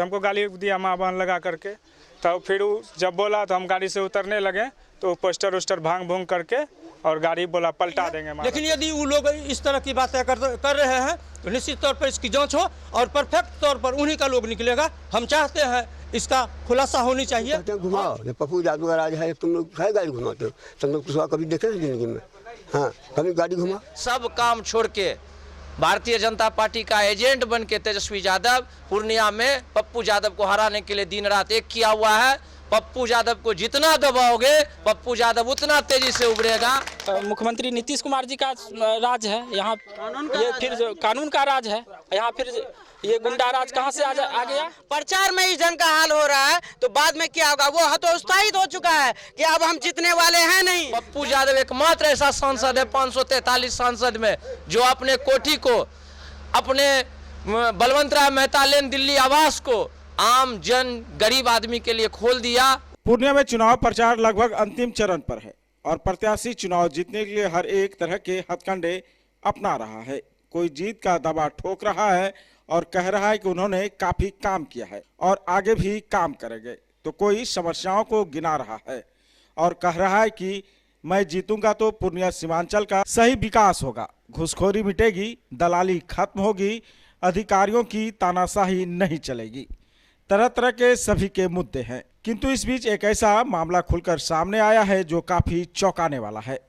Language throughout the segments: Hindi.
हमको गाली दिया माँ बहन लगा करके, तब फिर जब बोला तो हम गाड़ी से उतरने लगे तो पोस्टर वोस्टर भांग भूंग करके और गाड़ी बोला पलटा देंगे। लेकिन यदि वो लोग इस तरह की बातें कर रहे हैं तो निश्चित तौर पर इसकी जांच हो और परफेक्ट तौर पर उन्हीं का लोग निकलेगा। हम चाहते हैं इसका खुलासा होनी चाहिए। घुमाओ, पप्पू यादव का राज है, तुम लोग है गाड़ी घुमाते हो, तुम लोग कुछ कभी देखे हैं जिंदगी में? हाँ, कभी गाड़ी घुमा। सब काम छोड़ के भारतीय जनता पार्टी का एजेंट बन के तेजस्वी यादव पूर्णिया में पप्पू यादव को हराने के लिए दिन रात एक किया हुआ है। पप्पू यादव को जितना दबाओगे पप्पू यादव उतना तेजी से उभरेगा। मुख्यमंत्री नीतीश कुमार जी का राज है यहाँ, ये फिर कानून का राज है यहाँ, फिर ये गुंडा राज कहाँ से आ गया? प्रचार में इस ढंग का हाल हो रहा है तो बाद में क्या होगा? वो हतोत्साहित हो चुका है कि अब हम जीतने वाले हैं नहीं। पप्पू यादव एकमात्र ऐसा सांसद है 543 सांसद में जो अपने कोठी को, अपने बलवंतराय मेहता लेन दिल्ली आवास को आम जन गरीब आदमी के लिए खोल दिया। पूर्णिया में चुनाव प्रचार लगभग अंतिम चरण पर है और प्रत्याशी चुनाव जीतने के लिए हर एक तरह के हथकंडे अपना रहा है। कोई जीत का दावा ठोक रहा है और कह रहा है कि उन्होंने काफी काम किया है और आगे भी काम करेंगे, तो कोई समस्याओं को गिना रहा है और कह रहा है कि मैं जीतूंगा तो पूर्णिया सीमांचल का सही विकास होगा, घूसखोरी मिटेगी, दलाली खत्म होगी, अधिकारियों की तानाशाही नहीं चलेगी। तरह तरह के सभी के मुद्दे हैं, किंतु इस बीच एक ऐसा मामला खुलकर सामने आया है जो काफी चौंकाने वाला है।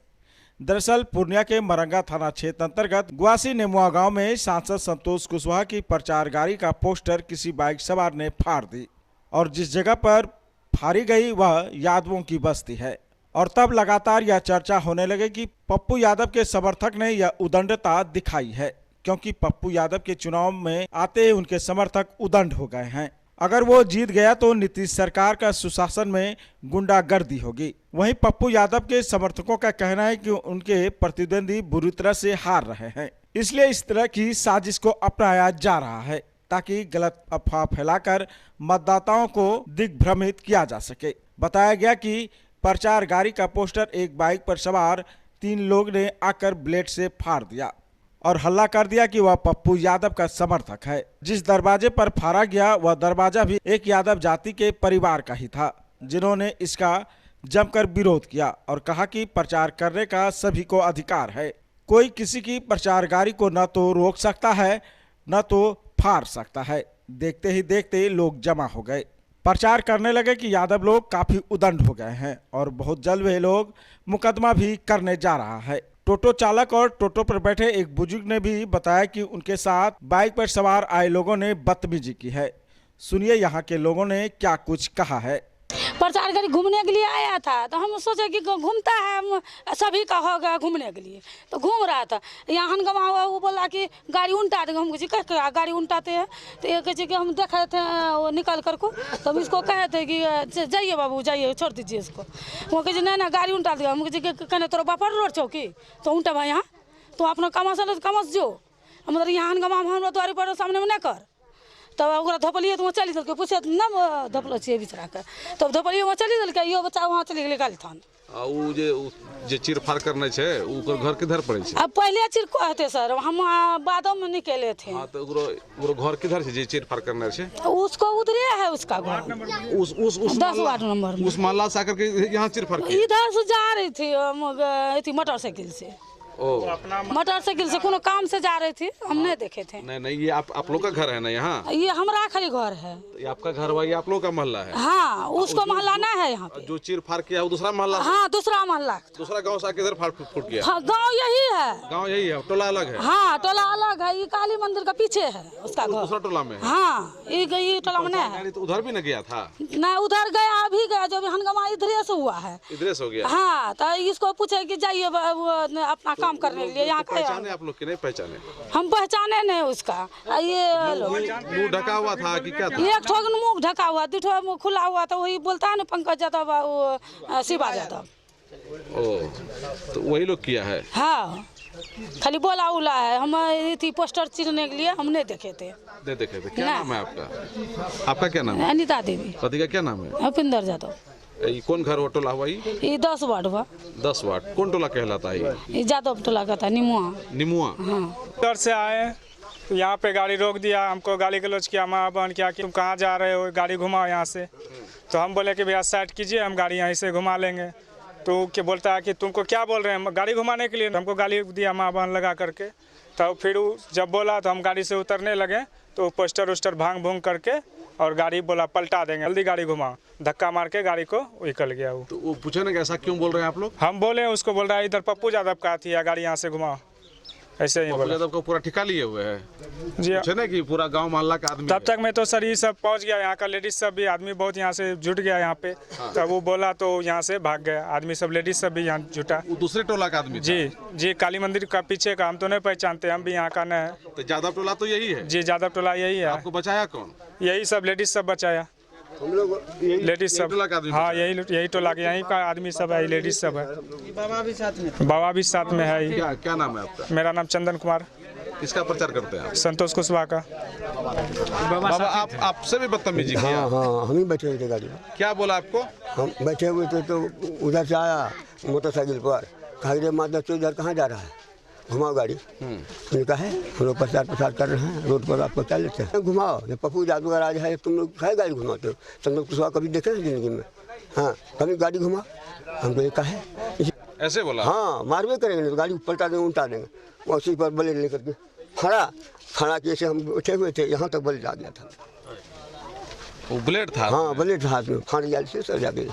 दरअसल पूर्णिया के मरंगा थाना क्षेत्र अंतर्गत गुआसी नेमुआ गांव में सांसद संतोष कुशवाहा की प्रचार गाड़ी का पोस्टर किसी बाइक सवार ने फाड़ दी और जिस जगह पर फाड़ी गई वह यादवों की बस्ती है। और तब लगातार यह चर्चा होने लगी कि पप्पू यादव के समर्थक ने यह उदंडता दिखाई है, क्योंकि पप्पू यादव के चुनाव में आते ही उनके समर्थक उदंड हो गए हैं। अगर वो जीत गया तो नीतीश सरकार का सुशासन में गुंडागर्दी होगी। वहीं पप्पू यादव के समर्थकों का कहना है कि उनके प्रतिद्वंदी बुरी तरह से हार रहे हैं, इसलिए इस तरह की साजिश को अपनाया जा रहा है ताकि गलत अफवाह फैलाकर मतदाताओं को दिग्भ्रमित किया जा सके। बताया गया कि प्रचार गाड़ी का पोस्टर एक बाइक पर सवार 3 लोग ने आकर ब्लेड से फाड़ दिया और हल्ला कर दिया कि वह पप्पू यादव का समर्थक है। जिस दरवाजे पर फाड़ा गया वह दरवाजा भी एक यादव जाति के परिवार का ही था, जिन्होंने इसका जमकर विरोध किया और कहा कि प्रचार करने का सभी को अधिकार है, कोई किसी की प्रचार गाड़ी को न तो रोक सकता है न तो फाड़ सकता है। देखते ही देखते लोग जमा हो गए, प्रचार करने लगे कि यादव लोग काफी उदंड हो गए हैं और बहुत जल्द वे लोग मुकदमा भी करने जा रहा है। टोटो चालक और टोटो पर बैठे एक बुजुर्ग ने भी बताया कि उनके साथ बाइक पर सवार आए लोगों ने बदतमीजी की है। सुनिए यहाँ के लोगों ने क्या कुछ कहा है। प्रचार गाड़ी घूमने के लिए आया था तो हम सोचे कि घूमता है, सभी का होगा घूमने के लिए, तो घूम रहा था। यहाँ हनगमा हुआ, वो बोला कि गाड़ी उल्टा देंगे। हम कहे क्या गाड़ी उल्टाते हैं? तो ये कहे कि हम देखे थे वो निकल कर को, तो हम इसको कहे थे कि जाइए बाबू जाइए, छोड़ दीजिए इसको। वो कहे नहीं ना गाड़ी उल्टा देगा। हम कहे कहने तोरा बापर रोड चौकी तो उल्टा भाई यहाँ तो अपना कमास कमास जो मतलब यहाँ हनगमा हम द्वारी पर सामने में नहीं कर। तब धपलिए तो चली दल के पूछे न धपल छे बिचरा के, तब धपलिए वहाँ चली दल के यो बच्चा वहाँ चली गेले काली थान। उ जे चीरफाड़ करने छे ओकर घर किधर पड़े छे? अब पहले चीर कहते सर, हम बादों में निकले थे। हां तो ओकरो घर किधर छे जे चीरफाड़ करने छे? उसको उधरे है उसका घर, उस 10 वार्ड नंबर में। उस मोहल्ला से आकर के यहाँ चीरफाड़ की? इधर से जा रही थी मोटरसाइकिल से। मोटरसाइकिल से कोनो काम से जा रही थी, हम नहीं देखे थे। नहीं ये आप लोग का घर है ना यहाँ? ये हमारा खाली घर है। ये आपका घर हुआ, ये आप लोग का मोहल्ला है? हाँ, उसको मोहल्ला ना है यहाँ पे। जो चीरफाड़ किया वो दूसरा मोहल्ला? हाँ, दूसरा मोहल्ला। दूसरा गांव से आके इधर फाड़ फूट किया? हाँ, गांव यही है। गांव यही है, टोला अलग है? हाँ, टोला अलग है। ये काली मंदिर का पीछे है उसका घर। दूसरा टोला में? हाँ, ये टोला में नहीं है। तो उधर भी न गया था? नहीं, उधर गया, अभी गया, जो हनगमा इधरे से हुआ है। इधरे से हो गया? हाँ, तो इसको पूछे कि जाइए अपना काम करने के लिए। यहाँ पहचाने आप लोग कि नहीं पहचाने? हम पहचाने नहीं उसका। ये मुंह ढका हुआ था कि क्या था? एक ठोक मुंह ढका हुआ, दूठो मुंह खुला हुआ था। वही बोलता है ना पंकज यादव, वो शिवा यादव। ओ, तो वही लोग किया है? हाँ, खाली बोला उला है। हम थी पोस्टर चीरने के लिए, हम नहीं देखे थे। नहीं देखे थे? क्या नाम है आपका? आपका क्या नाम है? अनिता देवी। पति का क्या नाम है? उपिंदर यादव। कौन घर टोला हुआ? ये 10 वार्ड हुआ। 10 वार्ड कौन टोला कहलाता है? ये यादव टोला का था, निमुआ। निमुआ? हाँ। उधर से आए यहाँ पे गाड़ी रोक दिया, हमको गाली गलौज किया, माँ बहन किया कि तुम कहाँ जा रहे हो, गाड़ी घुमाओ यहाँ से। तो हम बोले कि भैया साइड कीजिए, हम गाड़ी यहीं से घुमा लेंगे। तो क्या बोलता है कि तुमको क्या बोल रहे हैं, गाड़ी घुमाने के लिए। हमको गाली दिया माँ बहन लगा करके। तब फिर जब बोला तो हम गाड़ी से उतरने लगे तो पोस्टर उस्टर भांग भूंग करके और गाड़ी बोला पलटा देंगे, जल्दी गाड़ी घुमाओ। धक्का मार के गाड़ी को निकल गया वो। तो वो पूछे ना कि ऐसा क्यों बोल रहे हैं आप लोग? हम बोले, उसको बोल रहा है इधर पप्पू यादव का थी, गाड़ी यहाँ से घुमाओ, ऐसे ही पप्पू बोला। यादव को पूरा ठिका लिए हुए हैं जी पूछे ना कि पूरा गांव मोहल्ला का आदमी तब तक मैं तो सर ये सब पहुंच गया, यहाँ का लेडीज सब भी, आदमी बहुत यहाँ से जुट गया यहाँ पे। तब वो बोला तो यहाँ से भाग गया आदमी सब, लेडीज सब भी यहाँ जुटा। वो दूसरे टोला का आदमी था। जी जी, काली मंदिर का पीछे का, हम तो नहीं पहचानते, हम भी यहाँ का नहीं है। तो यादव टोला तो यही है। जी यादव टोला यही है। आपको बचाया कौन? यही सब लेडीज सब बचाया, हम लोग लेडीज सब। टोला का आदमी हाँ यही टोला के, यहीं का आदमी सब है, लेडीज सब है। बाबा भी साथ में है। क्या नाम है आपका? मेरा नाम चंदन कुमार। किसका प्रचार करते हैं आप? संतोष कुशवाहा का। बाबा आप आपसे भी बदतमीजी किया? हाँ हाँ, हम ही बैठे हुए थे गाड़ी में। क्या बोला आपको? हम बैठे हुए थे तो उधर से आया मोटरसाइकिल पर, कहा रे माता तो इधर कहाँ जा रहा है, घुमाओ गाड़ी। मैंने कहा है हम लोग प्रचार कर रहे हैं, रोड पर आपको क्या लेते हैं, घुमाओ। ये पप्पू यादव का राज है, तुम लोग है गाड़ी घुमाते हो। संतोष कुशवाहा कभी देखे हैं जिंदगी में? हाँ, कभी गाड़ी घुमा, हमको ये कहा है। ऐसे बोला? हाँ, मारवे करेंगे तो गाड़ी पलटा देंगे, उल्टा देंगे। उसी पर ब्लेड लेकर के खड़ा के से हम उठे हुए थे, यहाँ तक ब्लेड आ गया था। वो ब्लेड था? हाँ ब्लेड था हाथ में, फाड़ गया से सर जाके।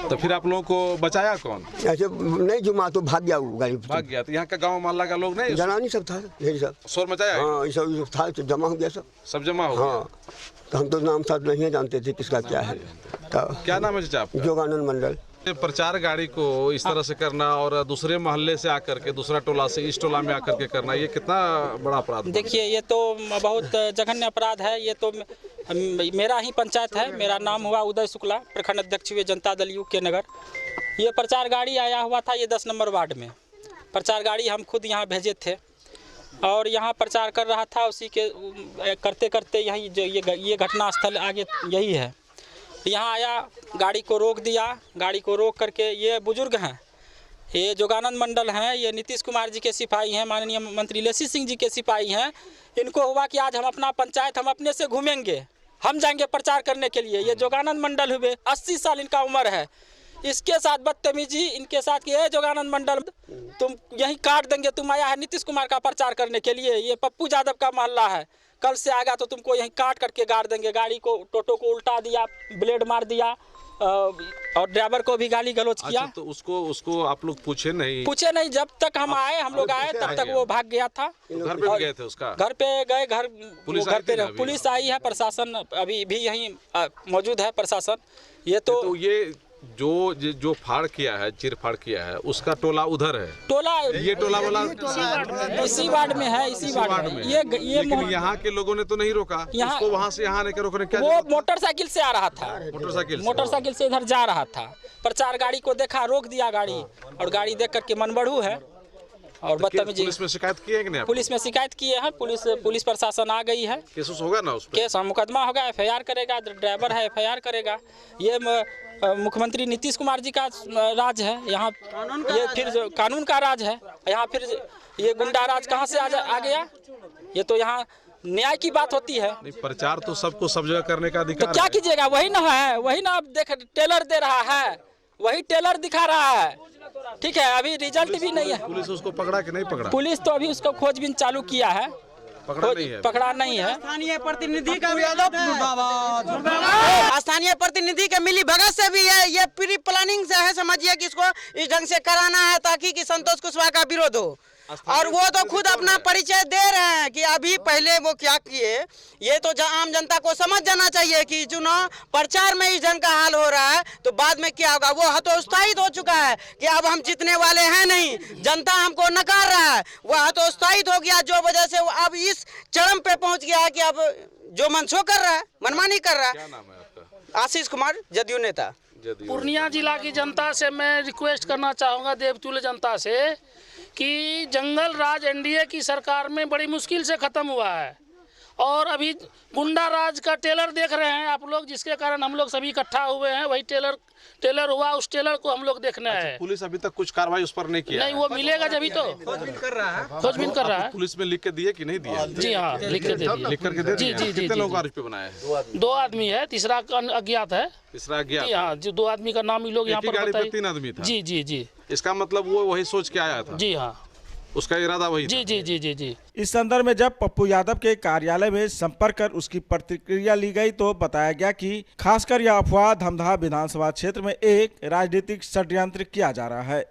तो फिर आप लोगों को बचाया कौन? ऐसे नहीं जुमा तो भाग गया वो गाड़ी, भाग गया। तो यहाँ का गांव मोहल्ला का लोग नहीं जनानी सब था, ढेर सब शोर मचाया? हाँ ये सब था, तो जमा हो गया सब जमा हो गया। हाँ, तो हम तो नाम साथ नहीं जानते थे किसका क्या है। तो क्या नाम है चाचा आपका? जोगानंद मंडल। प्रचार गाड़ी को इस तरह से करना और दूसरे मोहल्ले से आकर के, दूसरा टोला से इस टोला में आकर के करना, ये कितना बड़ा अपराध है? देखिए ये तो बहुत जघन्य अपराध है। ये तो मेरा ही पंचायत है, मेरा नाम हुआ उदय शुक्ला, प्रखंड अध्यक्ष हुए जनता दल यू के नगर। ये प्रचार गाड़ी आया हुआ था, ये 10 नंबर वार्ड में प्रचार गाड़ी हम खुद यहाँ भेजे थे और यहाँ प्रचार कर रहा था। उसी के करते करते यही जो ये घटना स्थल आगे यही है। यहाँ आया, गाड़ी को रोक दिया, गाड़ी को रोक करके, ये बुजुर्ग हैं, ये जोगानंद मंडल हैं, ये नीतीश कुमार जी के सिपाही हैं, माननीय मंत्री लेसी सिंह जी के सिपाही हैं। इनको हुआ कि आज हम अपना पंचायत हम अपने से घूमेंगे, हम जाएंगे प्रचार करने के लिए। ये जोगानंद मंडल हुए, 80 साल इनका उम्र है। इसके साथ बदतमीजी इनके साथ कि ए जोगानंद मंडल तुम यहीं काट देंगे, तुम आया है नीतीश कुमार का प्रचार करने के लिए, ये पप्पू यादव का मोहल्ला है, कल से आएगा तो तुमको यहीं काट करके गाड़ देंगे। गाड़ी को, टोटो को उल्टा दिया, ब्लेड मार दिया और ड्राइवर को भी गाली गलौज किया। अच्छा, तो उसको आप लोग पूछे नहीं? जब तक हम आए, हम लोग आए तब तक वो भाग गया था। घर पे भी गए थे उसका? घर पे गए, घर पे पुलिस आई है, प्रशासन अभी भी यहीं मौजूद है प्रशासन। ये तो ये जो फाड़ किया है, चीर फाड़ किया है, उसका टोला उधर है। टोला ये टोला वाला इसी वार्ड में है, इसी वार्ड में। ये लेकिन यहाँ के लोगों ने तो नहीं रोका उसको, वहाँ से यहाँ लेकर रोकने क्या? वो मोटरसाइकिल से आ रहा था, मोटरसाइकिल से इधर जा रहा था। प्रचार गाड़ी को देखा, रोक दिया गाड़ी, और गाड़ी देख करके मनबड़ू है और बदतमीजी। पुलिस में शिकायत की है कि नहीं? पुलिस में शिकायत किए हैं, पुलिस प्रशासन आ गई है। केस होगा ना उस पर? केस मुकदमा होगा, FIR करेगा, ड्राइवर है FIR करेगा। ये मुख्यमंत्री नीतीश कुमार जी का राज है यहाँ, ये फिर कानून का राज है यहाँ, फिर ये गुंडा राज कहाँ से आ गया? ये तो यहाँ न्याय की बात होती है। नहीं, प्रचार तो सबको सब जगह करने का अधिकार तो क्या कीजिएगा? वही ना है, वही ना, आप देख टेलर दे रहा है, वही टेलर दिखा रहा है। ठीक है, अभी रिजल्ट भी नहीं है। पुलिस उसको पकड़ा कि नहीं पकड़ा? पुलिस तो अभी उसको खोजबीन चालू किया है, पकड़ा नहीं है। स्थानीय प्रतिनिधि का स्थानीय प्रतिनिधि के मिली भगत से भी है, ये प्री प्लानिंग से है, समझिए कि इसको इस ढंग से कराना है ताकि कि संतोष कुशवाहा का विरोध हो। और वो तो खुद अपना परिचय दे रहे हैं कि अभी पहले वो क्या किए। ये तो आम जनता को समझ जाना चाहिए कि चुनाव प्रचार में इस ढंग का हाल हो रहा है तो बाद में क्या होगा। वो हतोत्साहित हो चुका है कि अब हम जीतने वाले हैं नहीं, जनता हमको नकार रहा है। वह हतोत्साहित हो गया, जो वजह से वो अब इस चरम पे पहुंच गया है कि अब जो मनसो कर रहा है, मनमानी कर रहा है। क्या नाम है आपका? आशीष कुमार, जदयू नेता। पूर्णिया जिला की जनता से मैं रिक्वेस्ट करना चाहूँगा, देवतुल्य जनता से, कि जंगल राज NDA की सरकार में बड़ी मुश्किल से ख़त्म हुआ है और अभी गुंडा राज का टेलर देख रहे हैं आप लोग, जिसके कारण हम लोग सभी इकट्ठा हुए हैं। वही टेलर हुआ, उस टेलर को हम लोग देखना है। पुलिस अभी तक कुछ कार्रवाई उस पर नहीं किया? नहीं, वो मिलेगा जब ही तो खोजबीन कर रहा है। पुलिस में लिख के दिए कि नहीं दिए? जी हाँ, लिख के दे दिए। लिख करके दे दिए? जी। कितने लोग आरोपी बनाए? 2 आदमी है, तीसरा अज्ञात है। तीसरा अज्ञात? हाँ जी, 2 आदमी का नाम ही लोग यहाँ पर बताइए। 3 आदमी था? जी। इसका मतलब वो वही सोच के आया था? जी हाँ, उसका इरादा वही था? जी। इस संदर्भ में जब पप्पू यादव के कार्यालय में संपर्क कर उसकी प्रतिक्रिया ली गई तो बताया गया कि खासकर यह अफवाह धमधा विधानसभा क्षेत्र में एक राजनीतिक षड्यंत्र किया जा रहा है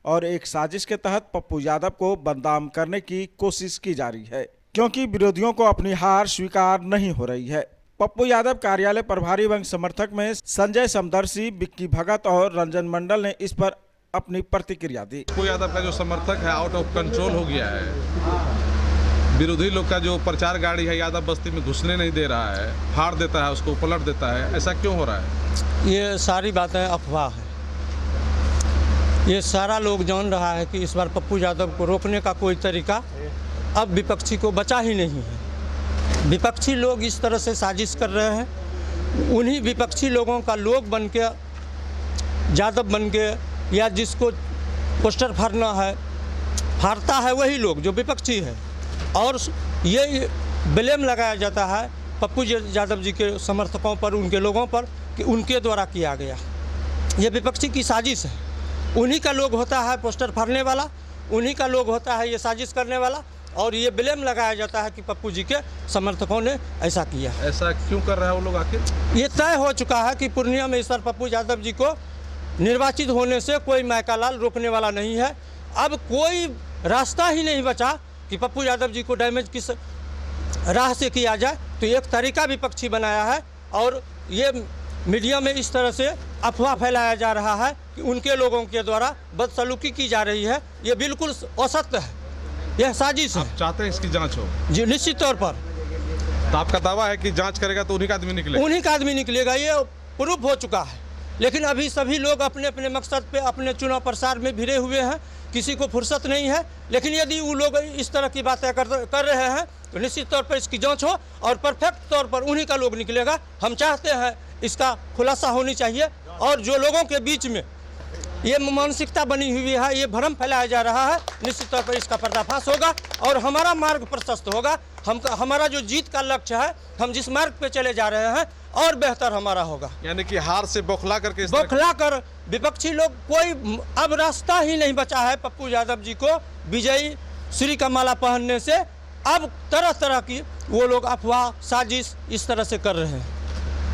और एक साजिश के तहत पप्पू यादव को बदनाम करने की कोशिश की जा रही है, क्योंकि विरोधियों को अपनी हार स्वीकार नहीं हो रही है। पप्पू यादव कार्यालय प्रभारी एवं समर्थक में संजय समदर्शी, बिक्की भगत और रंजन मंडल ने इस पर अपनी प्रतिक्रिया दी। पप्पू यादव का जो समर्थक है आउट ऑफ कंट्रोल हो गया है। विरोधी लोग का जो प्रचार गाड़ी है यादव बस्ती में घुसने नहीं दे रहा है, फाड़ देता है, उसको पलट देता है। ऐसा क्यों हो रहा है? ये सारी बातें अफवाह है। ये सारा लोग जान रहा है कि इस बार पप्पू यादव को रोकने का कोई तरीका अब विपक्षी को बचा ही नहीं है। विपक्षी लोग इस तरह से साजिश कर रहे हैं। उन्हीं विपक्षी लोगों का लोग बन के, यादव बन के, या जिसको पोस्टर फाड़ता है वही लोग जो विपक्षी है। और ये ब्लेम लगाया जाता है पप्पू यादव जी के समर्थकों पर, उनके लोगों पर, कि उनके द्वारा किया गया। ये विपक्षी की साजिश है। उन्हीं का लोग होता है पोस्टर फाड़ने वाला, उन्हीं का लोग होता है ये साजिश करने वाला, और ये ब्लेम लगाया जाता है कि पप्पू जी के समर्थकों ने ऐसा किया। ऐसा क्यों कर रहा है वो लोग आखिर? ये तय हो चुका है कि पूर्णिया में इस बार पप्पू यादव जी को निर्वाचित होने से कोई मैकालाल रोकने वाला नहीं है। अब कोई रास्ता ही नहीं बचा कि पप्पू यादव जी को डैमेज किस राह से किया जाए। तो एक तरीका विपक्षी बनाया है और ये मीडिया में इस तरह से अफवाह फैलाया जा रहा है कि उनके लोगों के द्वारा बदसलूकी की जा रही है। ये बिल्कुल असत्य है, यह साजिश है। आप चाहते हैं इसकी जांच हो? जी, निश्चित तौर पर। तो आपका दावा है कि जांच करेगा तो उन्हीं का आदमी निकलेगा? उन्हीं का आदमी निकलेगा, ये प्रूफ हो चुका है। लेकिन अभी सभी लोग अपने अपने मकसद पे, अपने चुनाव प्रचार में भिड़े हुए हैं, किसी को फुर्सत नहीं है। लेकिन यदि वो लोग इस तरह की बातें कर रहे हैं तो निश्चित तौर पर इसकी जांच हो और परफेक्ट तौर पर उन्हीं का लोग निकलेगा। हम चाहते हैं इसका खुलासा होनी चाहिए और जो लोगों के बीच में ये मानसिकता बनी हुई है, ये भ्रम फैलाया जा रहा है, निश्चित तौर पर इसका पर्दाफाश होगा और हमारा मार्ग प्रशस्त होगा। हमारा जो जीत का लक्ष्य है, हम जिस मार्ग पे चले जा रहे हैं और बेहतर हमारा होगा। यानी कि हार से बौखला करके विपक्षी लोग, कोई अब रास्ता ही नहीं बचा है पप्पू यादव जी को विजयी श्री का माला पहनने से। अब तरह तरह की वो लोग अफवाह साजिश इस तरह से कर रहे हैं।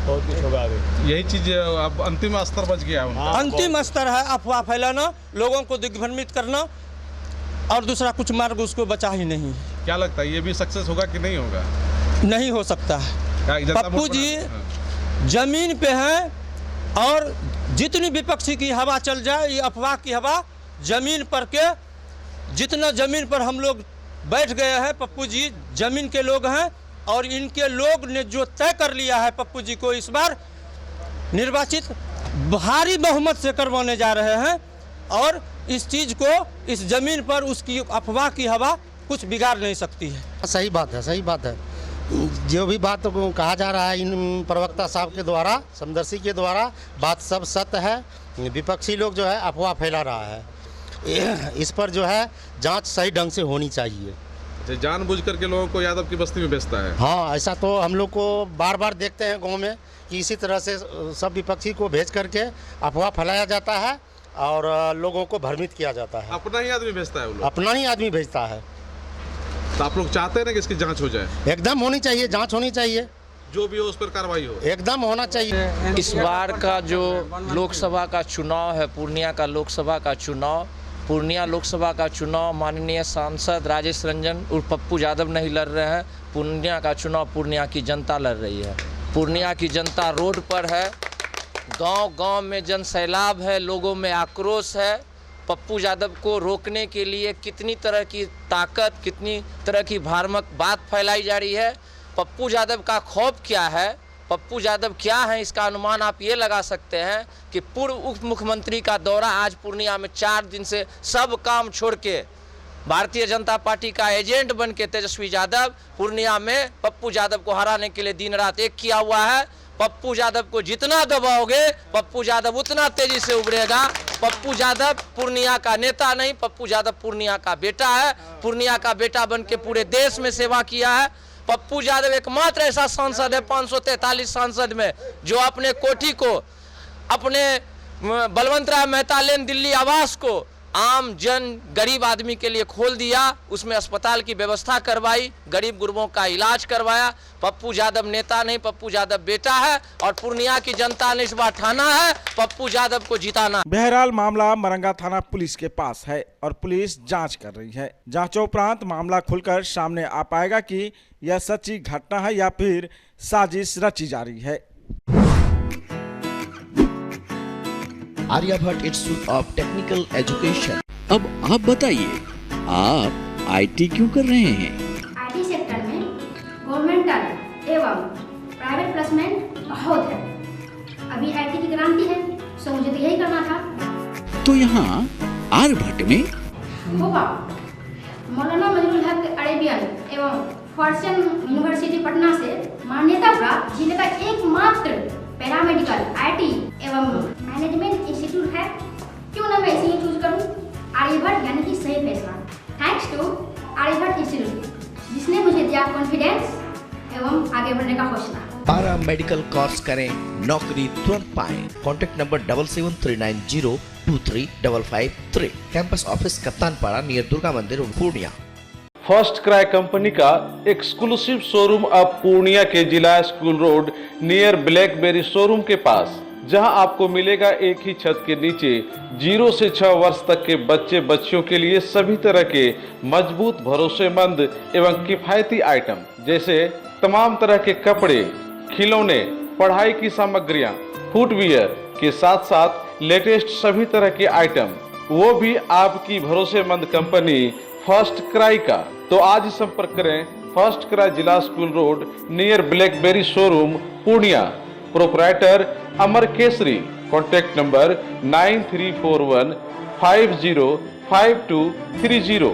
बहुत कुछ होगा आगे। यही चीज अब अंतिम स्तर बच गया है उनका। अंतिम स्तर है अफवाह फैलाना, लोगों को दिग्भ्रमित करना, और दूसरा कुछ मार्ग उसको बचा ही नहीं। क्या लगता है ये भी सक्सेस होगा कि नहीं होगा? नहीं हो सकता है। पप्पू जी जमीन पे हैं और जितनी विपक्षी की हवा चल जाए, ये अफवाह की हवा जमीन पर के, जितना जमीन पर हम लोग बैठ गए हैं, पप्पू जी जमीन के लोग हैं और इनके लोग ने जो तय कर लिया है पप्पू जी को इस बार निर्वाचित भारी बहुमत से करवाने जा रहे हैं। और इस चीज़ को, इस जमीन पर उसकी अफवाह की हवा कुछ बिगाड़ नहीं सकती है। सही बात है, सही बात है। जो भी बात को कहा जा रहा है इन प्रवक्ता साहब के द्वारा, समदर्शी के द्वारा, बात सब सत्य है। विपक्षी लोग जो है अफवाह फैला रहा है। इस पर जो है जांच सही ढंग से होनी चाहिए। जानबूझ करके लोगों को यादव की बस्ती में बेचता है। हाँ, ऐसा तो हम लोग को बार बार देखते हैं गांव में कि इसी तरह से सब विपक्षी को भेज करके अफवाह फैलाया जाता है और लोगों को भ्रमित किया जाता है। अपना ही आदमी भेजता है वो लोग? अपना ही आदमी भेजता है। तो आप लोग चाहते हैं ना कि इसकी जांच हो जाए? एकदम होनी चाहिए, जांच होनी चाहिए, जो भी हो उस पर कार्रवाई हो, एकदम होना चाहिए। इस बार का जो लोकसभा का चुनाव है, पूर्णिया का लोकसभा का चुनाव, पूर्णिया लोकसभा का चुनाव माननीय सांसद राजेश रंजन उर्फ पप्पू यादव नहीं लड़ रहे हैं। पूर्णिया का चुनाव पूर्णिया की जनता लड़ रही है। पूर्णिया की जनता रोड पर है, गांव-गांव में जन सैलाब है, लोगों में आक्रोश है। पप्पू यादव को रोकने के लिए कितनी तरह की ताकत, कितनी तरह की भ्रामक बात फैलाई जा रही है। पप्पू यादव का खौफ क्या है, पप्पू यादव क्या है, इसका अनुमान आप ये लगा सकते हैं कि पूर्व उप मुख्यमंत्री का दौरा आज पूर्णिया में 4 दिन से सब काम छोड़ के भारतीय जनता पार्टी का एजेंट बन के तेजस्वी यादव पूर्णिया में पप्पू यादव को हराने के लिए दिन रात एक किया हुआ है। पप्पू यादव को जितना दबाओगे पप्पू यादव उतना तेजी से उभरेगा। पप्पू यादव पूर्णिया का नेता नहीं, पप्पू यादव पूर्णिया का बेटा है। पूर्णिया का बेटा बन के पूरे देश में सेवा किया है। पप्पू यादव एकमात्र ऐसा सांसद है 543 सांसद में जो अपने कोठी को, अपने बलवंतराय मेहता लेन दिल्ली आवास को आम जन गरीब आदमी के लिए खोल दिया, उसमें अस्पताल की व्यवस्था करवाई, गरीब गुरबों का इलाज करवाया। पप्पू यादव नेता नहीं, पप्पू यादव बेटा है और पूर्णिया की जनता ने इस बार ठाना है पप्पू यादव को जिताना। बहरहाल मामला मरंगा थाना पुलिस के पास है और पुलिस जांच कर रही है। जांचोपरांत मामला खुलकर सामने आ पाएगा कि यह सच्ची घटना है या फिर साजिश रची जा रही है। Aryabhatta Institute of Technical Education. अब आप बताइए, आप आईटी क्यों कर रहे हैं? आईटी सेक्टर में गवर्नमेंटल एवं प्राइवेट प्लेसमेंट बहुत है। अभी आईटी की क्रांति है, सो मुझे तो यही करना था। तो यहाँ आर्यभट्ट में होगा मौलाना मजरूल हक अरेबियन एवं फॉर्चून यूनिवर्सिटी पटना से मान्यता प्राप्त जिले का एकमात्र पैरामेडिकल आईटी एवं मैनेजमेंट इंस्टीट्यूट है। क्यों ना मैं इसे ही चूज करूं? आर्यभट्ट यानी कि सही फैसला। थैंक्स टू आर्यभट्ट इंस्टीट्यूट जिसने मुझे दिया कॉन्फिडेंस एवं आगे बढ़ने का हौसला। पारा मेडिकल कोर्स करें, नौकरी तुरंत पाएं। Contact number 7739023553। Campus office Kaptanpara near Durga मंदिर पूर्णिया। फर्स्ट क्राई कंपनी का एक्सक्लूसिव शोरूम अब पूर्णिया के जिला school road near BlackBerry showroom के पास, जहां आपको मिलेगा एक ही छत के नीचे 0 से 6 वर्ष तक के बच्चे बच्चियों के लिए सभी तरह के मजबूत, भरोसेमंद एवं किफायती आइटम जैसे तमाम तरह के कपड़े, खिलौने, पढ़ाई की सामग्रियां, फुटवियर के साथ साथ लेटेस्ट सभी तरह के आइटम, वो भी आपकी भरोसेमंद कंपनी फर्स्ट क्राई का। तो आज ही संपर्क करें फर्स्ट क्राई जिला school road near BlackBerry showroom Purnia. Proprietor Amar Kesari. Contact number 9341505230।